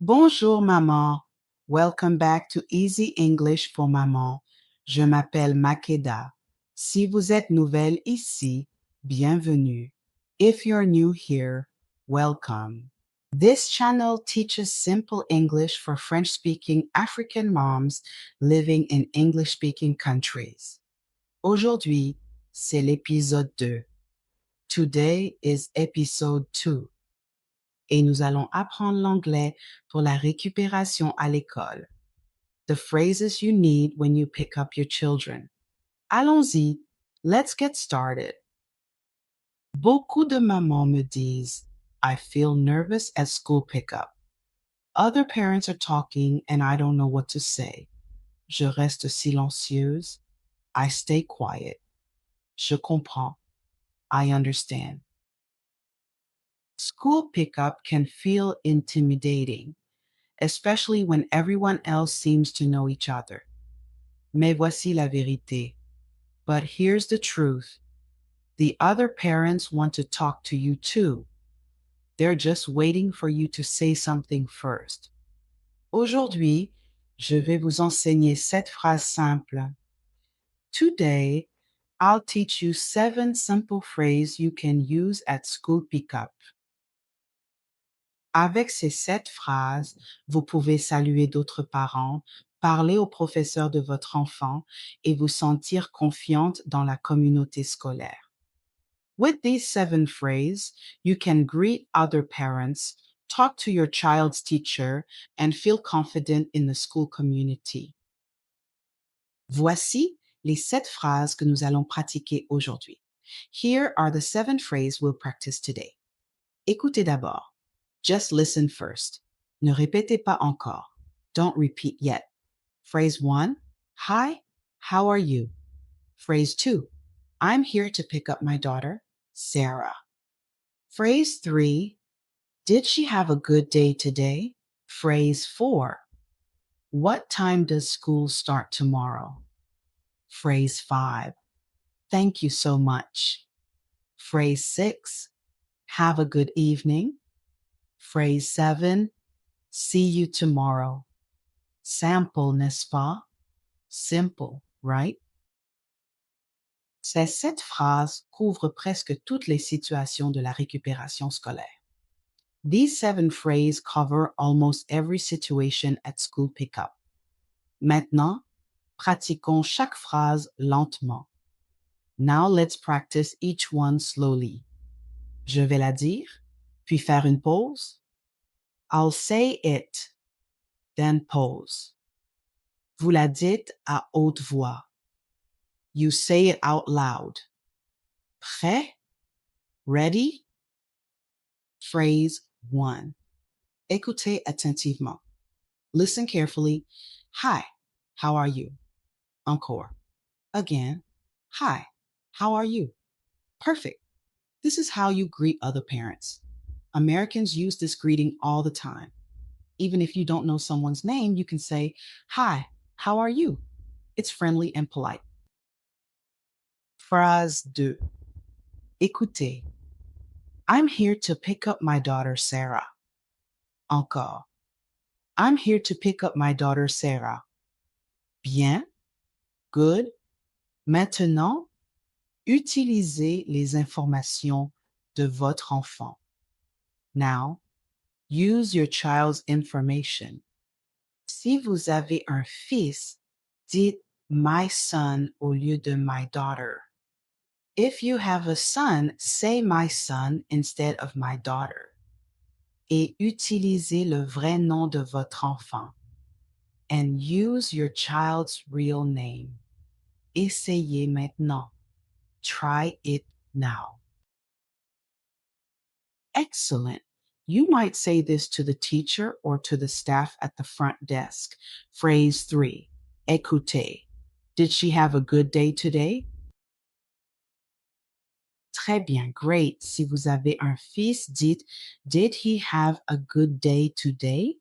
Bonjour maman. Welcome back to Easy English for Maman. Je m'appelle Makeda. Si vous êtes nouvelle ici, bienvenue. If you're new here, welcome. This channel teaches simple English for French-speaking African moms living in English-speaking countries. Aujourd'hui, c'est l'épisode 2. Today is episode 2. Et nous allons apprendre l'anglais pour la récupération à l'école. The phrases you need when you pick up your children. Allons-y, let's get started. Beaucoup de mamans me disent, I feel nervous at school pickup. Other parents are talking and I don't know what to say. Je reste silencieuse. I stay quiet. Je comprends. I understand. School pickup can feel intimidating, especially when everyone else seems to know each other. Mais voici la vérité. But here's the truth. The other parents want to talk to you too. They're just waiting for you to say something first. Aujourd'hui, je vais vous enseigner 7 phrases simples. Today, I'll teach you 7 simple phrases you can use at school pickup. Avec ces 7 phrases, vous pouvez saluer d'autres parents, parler au professeur de votre enfant et vous sentir confiante dans la communauté scolaire. With these 7 phrases, you can greet other parents, talk to your child's teacher, and feel confident in the school community. Voici les 7 phrases que nous allons pratiquer aujourd'hui. Here are the 7 phrases we'll practice today. Écoutez d'abord. Just listen first. Ne répétez pas encore. Don't repeat yet. Phrase 1, Hi, how are you? Phrase 2, I'm here to pick up my daughter, Sarah. Phrase 3, Did she have a good day today? Phrase 4, What time does school start tomorrow? Phrase 5, Thank you so much. Phrase 6, Have a good evening. Phrase 7, See you tomorrow. Sample, n'est-ce pas? Simple, right? Ces 7 phrases couvrent presque toutes les situations de la récupération scolaire. These 7 phrases cover almost every situation at school pickup. Maintenant, pratiquons chaque phrase lentement. Now let's practice each one slowly. Je vais la dire, puis faire une pause. I'll say it, then pause. Vous la dites à haute voix. You say it out loud. Prêt? Ready? Phrase 1. Écoutez attentivement. Listen carefully. Hi, how are you? Encore. Again. Hi, how are you? Perfect. This is how you greet other parents. Americans use this greeting all the time. Even if you don't know someone's name, you can say, Hi, how are you? It's friendly and polite. Phrase 2. Écoutez. I'm here to pick up my daughter, Sarah. Encore. I'm here to pick up my daughter, Sarah. Bien. Good. Maintenant, utilisez les informations de votre enfant. Now, use your child's information. Si vous avez un fils, dites my son au lieu de my daughter. If you have a son, say my son instead of my daughter. Et utilisez le vrai nom de votre enfant. And use your child's real name. Essayez maintenant. Try it now. Excellent. You might say this to the teacher or to the staff at the front desk. Phrase 3. Écoutez. Did she have a good day today? Très bien, great. Si vous avez un fils, dites Did he have a good day today?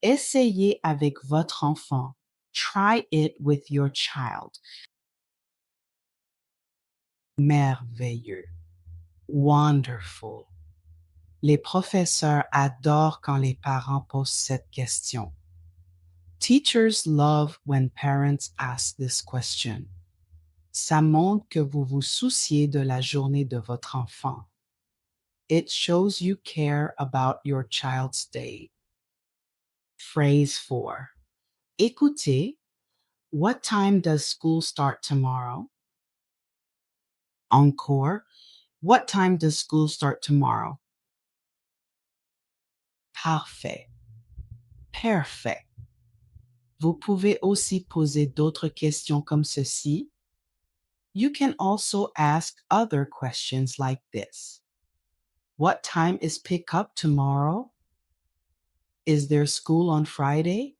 Essayez avec votre enfant. Try it with your child. Merveilleux. Wonderful. Les professeurs adorent quand les parents posent cette question. Teachers love when parents ask this question. Ça montre que vous vous souciez de la journée de votre enfant. It shows you care about your child's day. Phrase 4. Écoutez. What time does school start tomorrow? Encore. What time does school start tomorrow? Parfait. Perfect. Vous pouvez aussi poser d'autres questions comme ceci. You can also ask other questions like this. What time is pickup tomorrow? Is there school on Friday?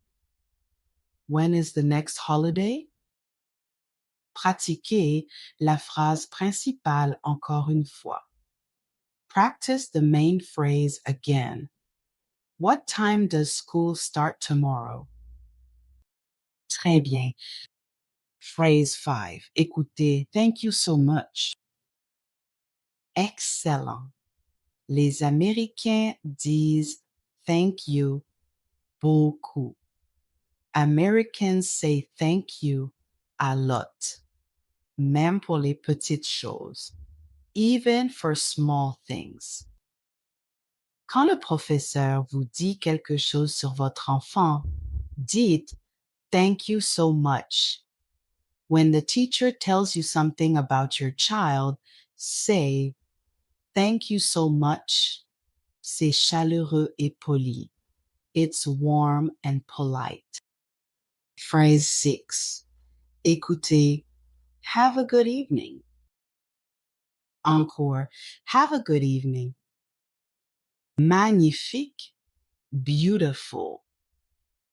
When is the next holiday? Pratiquez la phrase principale encore une fois. Practice the main phrase again. What time does school start tomorrow? Très bien. Phrase 5. Écoutez, thank you so much. Excellent. Les Américains disent thank you beaucoup. Americans say thank you a lot, même pour les petites choses, even for small things. Quand le professeur vous dit quelque chose sur votre enfant, dites thank you so much. When the teacher tells you something about your child, say thank you so much. C'est chaleureux et poli. It's warm and polite. Phrase 6. Écoutez, have a good evening. Encore, have a good evening. Magnifique, beautiful.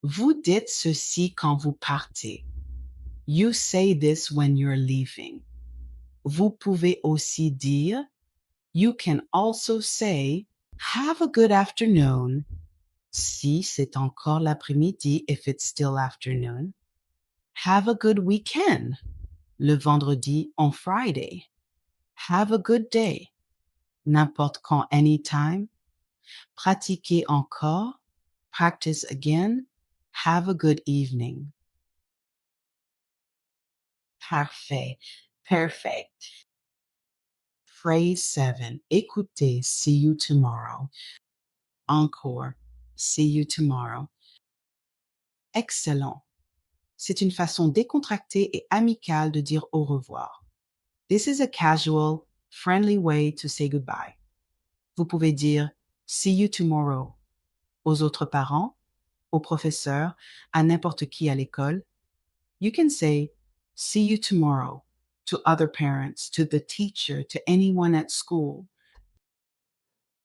Vous dites ceci quand vous partez. You say this when you're leaving. Vous pouvez aussi dire, you can also say, have a good afternoon. Si c'est encore l'après-midi, if it's still afternoon. Have a good weekend. Le vendredi, on Friday. Have a good day. N'importe quand, anytime. Pratiquez encore. Practice again. Have a good evening. Parfait. Perfect. Phrase 7. Écoutez, see you tomorrow. Encore. See you tomorrow. Excellent. C'est une façon décontractée et amicale de dire au revoir. This is a casual, friendly way to say goodbye. Vous pouvez dire see you tomorrow aux autres parents, au professeur, à n'importe qui à l'école. You can say see you tomorrow to other parents, to the teacher, to anyone at school.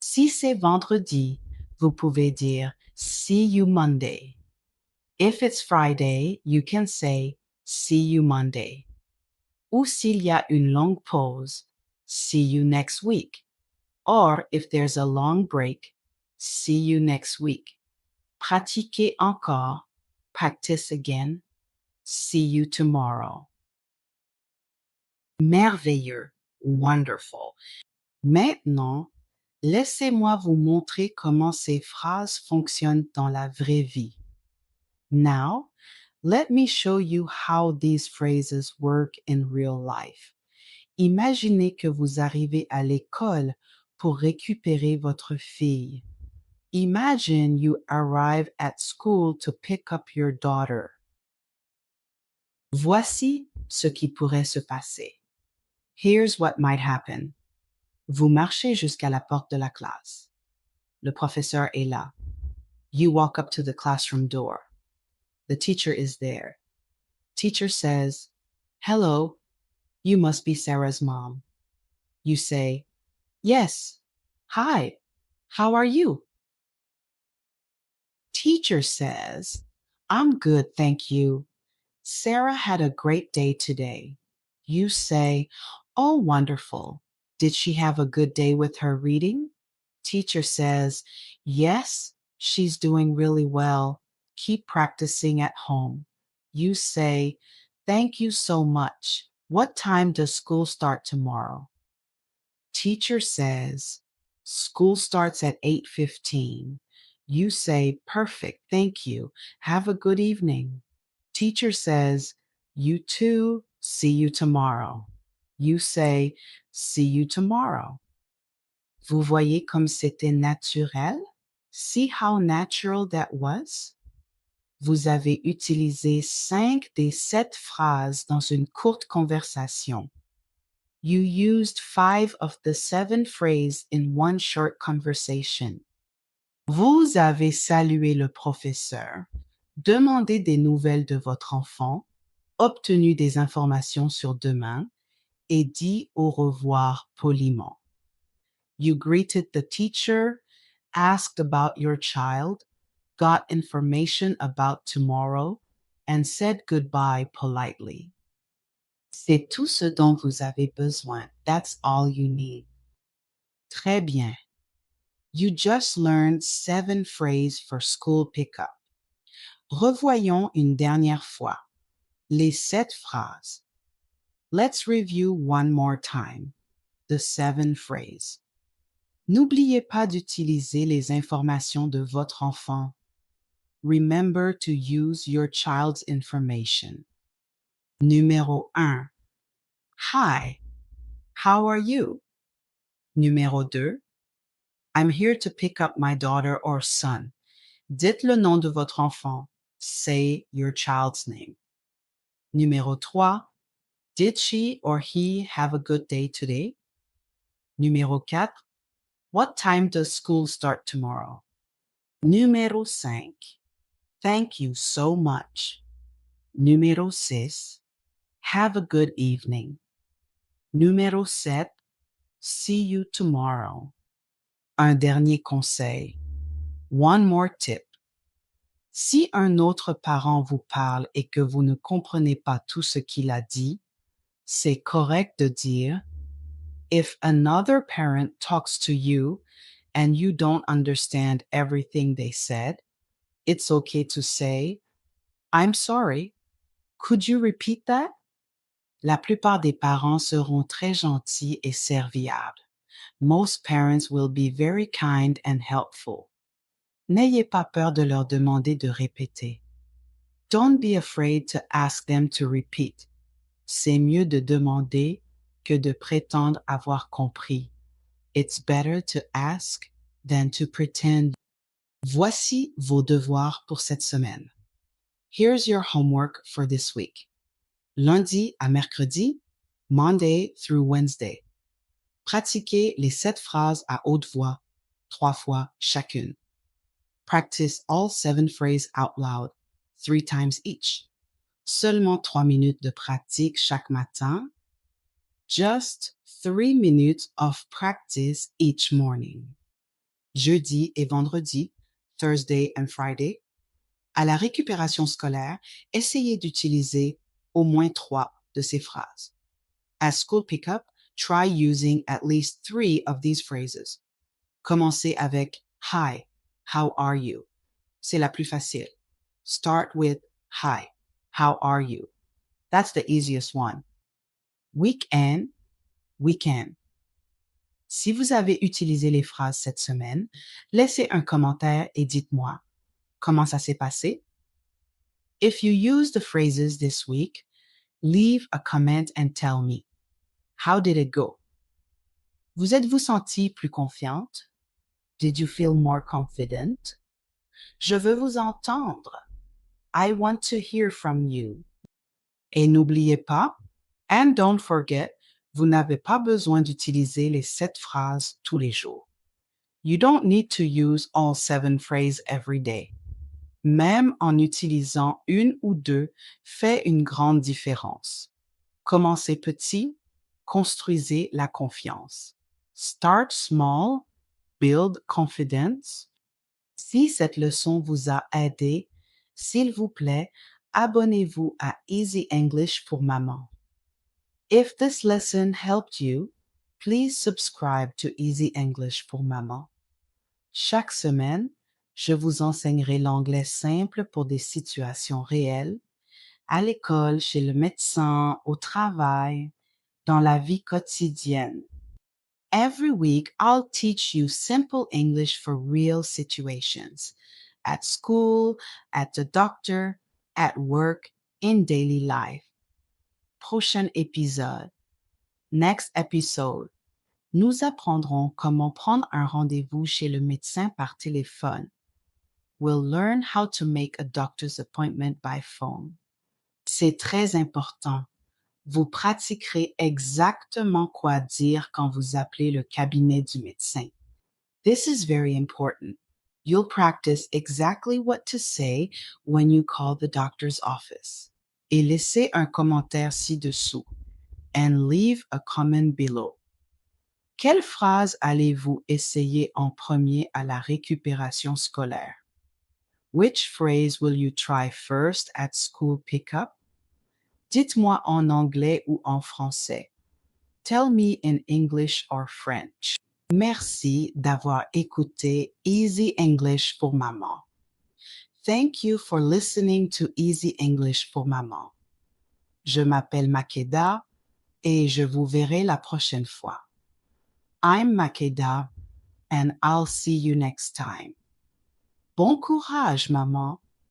Si c'est vendredi, vous pouvez dire see you Monday. If it's Friday, you can say see you Monday. Ou s'il y a une longue pause, see you next week. Or if there's a long break, see you next week. Pratiquez encore, practice again, see you tomorrow. Merveilleux, wonderful. Maintenant, laissez-moi vous montrer comment ces phrases fonctionnent dans la vraie vie. Now, let me show you how these phrases work in real life. Imaginez que vous arrivez à l'école pour récupérer votre fille. Imagine you arrive at school to pick up your daughter. Voici ce qui pourrait se passer. Here's what might happen. Vous marchez jusqu'à la porte de la classe. Le professeur est là. You walk up to the classroom door. The teacher is there. Teacher says, "Hello, you must be Sarah's mom." You say, "Yes. Hi. How are you?" Teacher says, "I'm good, thank you. Sarah had a great day today." You say, "Oh, wonderful. Did she have a good day with her reading?" Teacher says, "Yes, she's doing really well. Keep practicing at home." You say, "Thank you so much. What time does school start tomorrow?" Teacher says, School starts at 8:15. You say, "Perfect, thank you. Have a good evening." Teacher says, "You too. See you tomorrow." You say, "See you tomorrow." Vous voyez comme c'était naturel? See how natural that was? Vous avez utilisé 5 des 7 phrases dans une courte conversation. You used 5 of the 7 phrases in one short conversation. Vous avez salué le professeur, demandé des nouvelles de votre enfant, obtenu des informations sur demain et dit au revoir poliment. You greeted the teacher, asked about your child, got information about tomorrow, and said goodbye politely. C'est tout ce dont vous avez besoin. That's all you need. Très bien. You just learned 7 phrases for school pickup. Revoyons une dernière fois les 7 phrases. Let's review one more time the 7 phrases. N'oubliez pas d'utiliser les informations de votre enfant. Remember to use your child's information. Numéro 1. Hi, how are you? Numéro 2. I'm here to pick up my daughter or son. Dites le nom de votre enfant. Say your child's name. Numéro 3. Did she or he have a good day today? Numéro 4. What time does school start tomorrow? Numéro 5. Thank you so much. Numéro 6. Have a good evening. Numéro 7. See you tomorrow. Un dernier conseil. One more tip. Si un autre parent vous parle et que vous ne comprenez pas tout ce qu'il a dit, c'est correct de dire if another parent talks to you and you don't understand everything they said, it's okay to say, I'm sorry, could you repeat that? La plupart des parents seront très gentils et serviables. Most parents will be very kind and helpful. N'ayez pas peur de leur demander de répéter. Don't be afraid to ask them to repeat. C'est mieux de demander que de prétendre avoir compris. It's better to ask than to pretend. Voici vos devoirs pour cette semaine. Here's your homework for this week. Lundi à mercredi, Monday through Wednesday. Pratiquez les 7 phrases à haute voix, 3 fois chacune. Practice all 7 phrases out loud, 3 times each. Seulement 3 minutes de pratique chaque matin. Just 3 minutes of practice each morning. Jeudi et vendredi, Thursday and Friday. À la récupération scolaire, essayez d'utiliser au moins 3 de ces phrases. At school pickup, try using at least 3 of these phrases. Commencez avec Hi, how are you? C'est la plus facile. Start with Hi, how are you? That's the easiest one. Weekend, weekend. Si vous avez utilisé les phrases cette semaine, laissez un commentaire et dites-moi comment ça s'est passé. If you use the phrases this week, leave a comment and tell me. How did it go? Vous êtes-vous senti plus confiante? Did you feel more confident? Je veux vous entendre. I want to hear from you. Et n'oubliez pas, and don't forget, vous n'avez pas besoin d'utiliser les 7 phrases tous les jours. You don't need to use all 7 phrases every day. Même en utilisant une ou deux fait une grande différence. Commencez petit, construisez la confiance. Start small, build confidence. Si cette leçon vous a aidé, s'il vous plaît, abonnez-vous à Easy English pour maman. If this lesson helped you, please subscribe to Easy English pour maman. Chaque semaine, je vous enseignerai l'anglais simple pour des situations réelles, à l'école, chez le médecin, au travail, dans la vie quotidienne. Every week, I'll teach you simple English for real situations at school, at the doctor, at work, in daily life. Prochain épisode. Next episode. Nous apprendrons comment prendre un rendez-vous chez le médecin par téléphone. We'll learn how to make a doctor's appointment by phone. C'est très important. Vous pratiquerez exactement quoi dire quand vous appelez le cabinet du médecin. This is very important. You'll practice exactly what to say when you call the doctor's office. Et laissez un commentaire ci-dessous. And leave a comment below. Quelle phrase allez-vous essayer en premier à la récupération scolaire? Which phrase will you try first at school pickup? Dites-moi en anglais ou en français. Tell me in English or French. Merci d'avoir écouté Easy English pour Maman. Thank you for listening to Easy English pour Maman. Je m'appelle Makeda et je vous verrai la prochaine fois. I'm Makeda and I'll see you next time. Bon courage, maman.